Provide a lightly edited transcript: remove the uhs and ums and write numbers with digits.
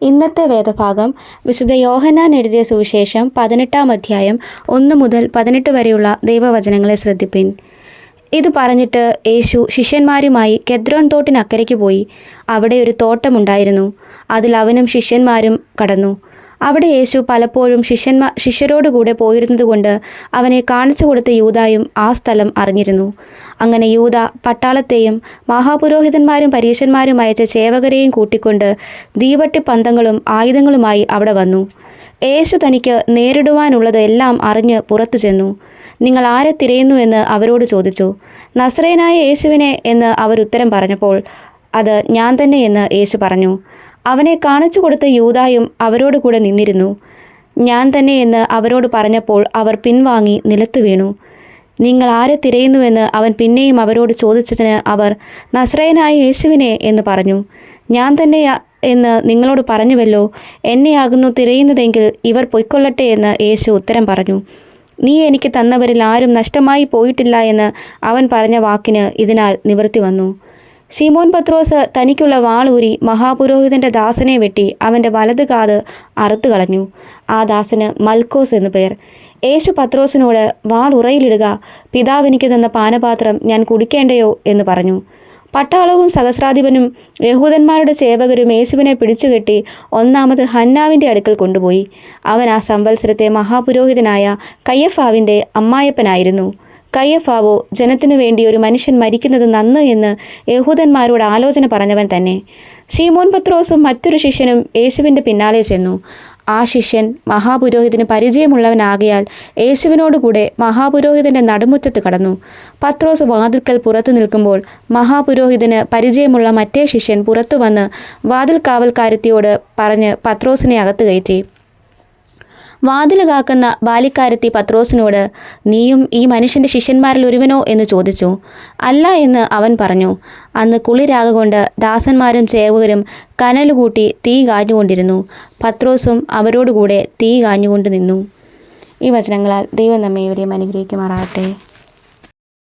ഇന്നത്തെ വേദഭാഗം വിശുദ്ധ യോഹന്നാൻ എഴുതിയ സുവിശേഷം 18-ാം അധ്യായം 1 മുതൽ 18 വരെയുള്ള ദൈവവചനങ്ങളെ ശ്രദ്ധിപ്പിൻ. ഇത് പറഞ്ഞിട്ട് യേശു ശിഷ്യന്മാരുമായി കെദ്രോൻ തോട്ടിനക്കരയ്ക്ക് പോയി. അവിടെ ഒരു തോട്ടമുണ്ടായിരുന്നു. അതിൽ അവനും ശിഷ്യന്മാരും കടന്നു. അവിടെ യേശു പലപ്പോഴും ശിഷ്യരോടുകൂടെ പോയിരുന്നതുകൊണ്ട് അവനെ കാണിച്ചു കൊടുത്ത യൂദായും ആ സ്ഥലം അറിഞ്ഞിരുന്നു. അങ്ങനെ യൂദാ പട്ടാളത്തെയും മഹാപുരോഹിതന്മാരും പരീശന്മാരും അയച്ച സേവകരെയും കൂട്ടിക്കൊണ്ട് ദീവട്ടി പന്തങ്ങളും ആയുധങ്ങളുമായി അവിടെ വന്നു. യേശു തനിക്ക് നേരിടുവാനുള്ളത് എല്ലാം അറിഞ്ഞ് പുറത്തു ചെന്നു. നിങ്ങൾ ആരെ തിരയുന്നു എന്ന് അവരോട് ചോദിച്ചു. നസറേയനായ യേശുവിനെ എന്ന് അവരുത്തരം പറഞ്ഞപ്പോൾ അത് ഞാൻ തന്നെ എന്ന് യേശു പറഞ്ഞു. അവനെ കാണിച്ചു കൊടുത്ത യൂദായും അവരോട് കൂടെ നിന്നിരുന്നു. ഞാൻ തന്നെ എന്ന് അവരോട് പറഞ്ഞപ്പോൾ അവർ പിൻവാങ്ങി നിലത്തു വീണു. നിങ്ങൾ ആരെ തിരയുന്നുവെന്ന് അവൻ പിന്നെയും അവരോട് ചോദിച്ചതിന് അവർ നസറേയനായ യേശുവിനെ എന്ന് പറഞ്ഞു. ഞാൻ തന്നെ എന്ന് നിങ്ങളോട് പറഞ്ഞുവല്ലോ. എന്നെയാകുന്നു തിരയുന്നതെങ്കിൽ ഇവർ പൊയ്ക്കൊള്ളട്ടെ എന്ന് യേശു ഉത്തരം പറഞ്ഞു. നീ എനിക്ക് തന്നവരിൽ ആരും നഷ്ടമായി പോയിട്ടില്ല എന്ന് അവൻ പറഞ്ഞ വാക്കിന് ഇതിനാൽ നിവൃത്തി വന്നു. ശിമോൻ പത്രോസ് തനിക്കുള്ള വാളൂരി മഹാപുരോഹിതൻ്റെ ദാസനെ വെട്ടി അവൻ്റെ വലത് കാത് അറുത്തു കളഞ്ഞു. ആ ദാസന് മൽക്കോസ് എന്നു പേർ. യേശു പത്രോസിനോട് വാൾ ഉറയിലിടുക, പിതാവ് എനിക്ക് തന്ന പാനപാത്രം ഞാൻ കുടിക്കേണ്ടയോ എന്ന് പറഞ്ഞു. പട്ടാളവും സഹസ്രാധിപനും യഹൂദന്മാരുടെ സേവകരും യേശുവിനെ പിടിച്ചുകെട്ടി ഒന്നാമത് ഹന്നാവിൻ്റെ അടുക്കൽ കൊണ്ടുപോയി. അവൻ ആ സംവത്സരത്തെ മഹാപുരോഹിതനായ കയ്യഫാവിൻ്റെ അമ്മായപ്പനായിരുന്നു. കയ്യഫാവോ ജനത്തിനു വേണ്ടി ഒരു മനുഷ്യൻ മരിക്കുന്നത് നന്ന് എന്ന് യഹൂദന്മാരോട് ആലോചന പറഞ്ഞവൻ തന്നെ. ശീമോൻ പത്രോസും മറ്റൊരു ശിഷ്യനും യേശുവിൻ്റെ പിന്നാലെ ചെന്നു. ആ ശിഷ്യൻ മഹാപുരോഹിതന് പരിചയമുള്ളവനാകയാൽ യേശുവിനോടുകൂടെ മഹാപുരോഹിതൻ്റെ നടുമുറ്റത്ത് കടന്നു. പത്രോസ് വാതിൽക്കൽ പുറത്തു നിൽക്കുമ്പോൾ മഹാപുരോഹിതന് പരിചയമുള്ള മറ്റേ ശിഷ്യൻ പുറത്തു വന്ന് വാതിൽ കാവൽക്കാരത്തിയോട് പറഞ്ഞ് പത്രോസിനെ അകത്ത് കയറ്റി. വാതിൽ കാക്കുന്ന ബാലിക്കാരത്തി പത്രോസിനോട്, നീയും ഈ മനുഷ്യൻ്റെ ശിഷ്യന്മാരിൽ ഒരുവനോ എന്ന് ചോദിച്ചു. അല്ല എന്ന് അവൻ പറഞ്ഞു. അന്ന് കുളിരാകൊണ്ട് ദാസന്മാരും സേവകരും കനലുകൂട്ടി തീ കാഞ്ഞുകൊണ്ടിരുന്നു. പത്രോസും അവരോടുകൂടെ തീ കാഞ്ഞുകൊണ്ട് നിന്നു. ഈ വചനങ്ങളാൽ ദൈവം നമ്മെ ഇവരെയും അനുഗ്രഹിക്കുമാറാകട്ടെ.